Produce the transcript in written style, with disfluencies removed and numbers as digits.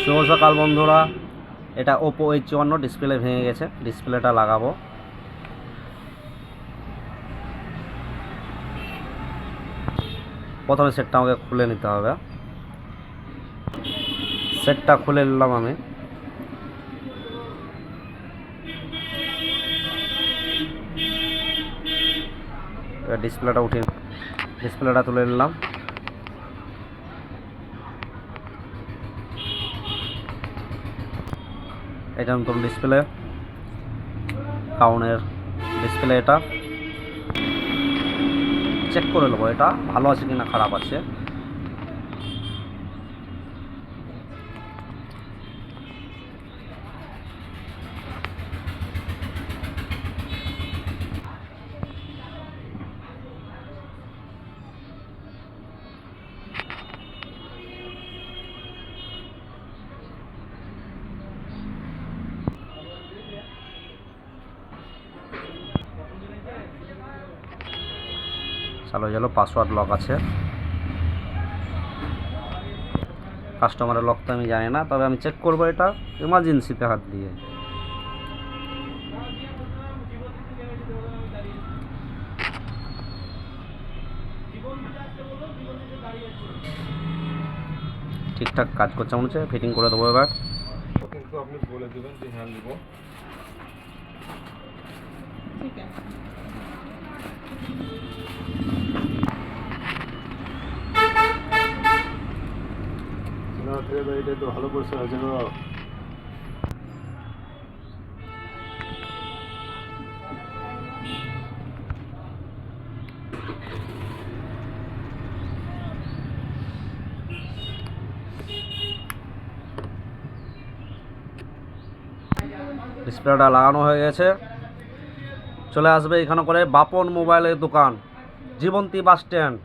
শুভ সকাল বন্ধুরা, এটা ওপো H51 ডিসপ্লে ভেঙে গেছে। ডিসপ্লেটা লাগাবো। প্রথমে সেটটা আমাকে খুলে নিতে হবে। সেটটা খুলে নিলাম আমি। এবার ডিসপ্লেটা তুলে নিলাম। এটা নতুন ডিসপ্লে, টাউনের ডিসপ্লে। এটা চেক করে নেবো এটা ভালো আছে কিনা খারাপ আছে। চালু গেল, পাসওয়ার্ড লক আছে। কাস্টমারের লক তো আমি জানি না, তবে আমি চেক করবো এটা ইমার্জেন্সিতে হাত দিয়ে। ঠিকঠাক কাজ করছে মনে হচ্ছে, ফিটিং করে দেবো এবার। কিন্তু আপনি বলে দেবেন যে হ্যাঁ নিব। ঠিক আছে। এটা তো ভালো করছে আছে গো। ডিসপ্লেটা লাগানো হয়ে গেছে। চলে আসবে এখানে করে বাপন মোবাইলের দোকান, জীবন্তী বাস স্ট্যান্ড।